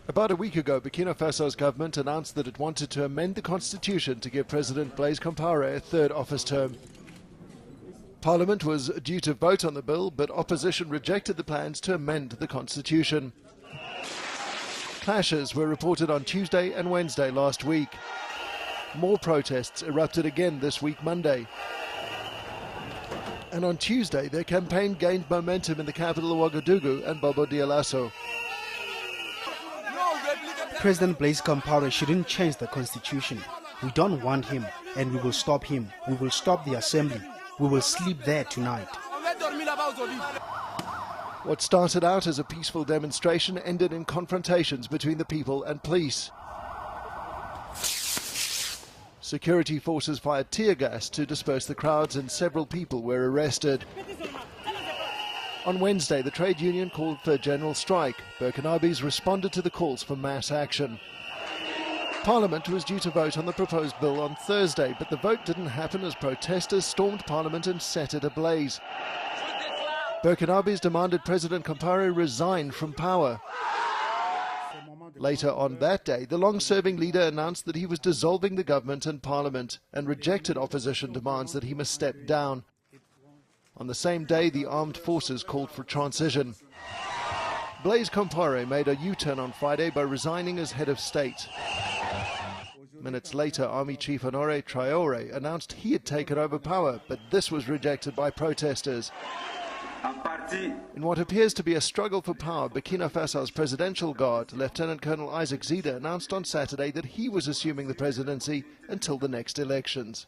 About a week ago, Burkina Faso's government announced that it wanted to amend the constitution to give President Blaise Compaore a third office term. Parliament was due to vote on the bill, but opposition rejected the plans to amend the constitution. Clashes were reported on Tuesday and Wednesday last week. More protests erupted again this week Monday. And on Tuesday, their campaign gained momentum in the capital Ouagadougou and bobo-dioulasso. President Blaise Compaore shouldn't change the constitution. We don't want him, and we will stop him. We will stop the assembly. We will sleep there tonight. What started out as a peaceful demonstration ended in confrontations between the people and police. Security forces fired tear gas to disperse the crowds, and several people were arrested. On Wednesday, the trade union called for a general strike. Burkinabés responded to the calls for mass action. Parliament was due to vote on the proposed bill on Thursday, but the vote didn't happen as protesters stormed Parliament and set it ablaze. Burkinabés demanded President Compaore resign from power. Later on that day, the long-serving leader announced that he was dissolving the government and Parliament and rejected opposition demands that he must step down. On the same day, the armed forces called for transition. Blaise Compaore made a U-turn on Friday by resigning as head of state. Minutes later, Army Chief Honore Traore announced he had taken over power, but this was rejected by protesters. In what appears to be a struggle for power, Burkina Faso's presidential guard, Lieutenant Colonel Isaac Zida, announced on Saturday that he was assuming the presidency until the next elections.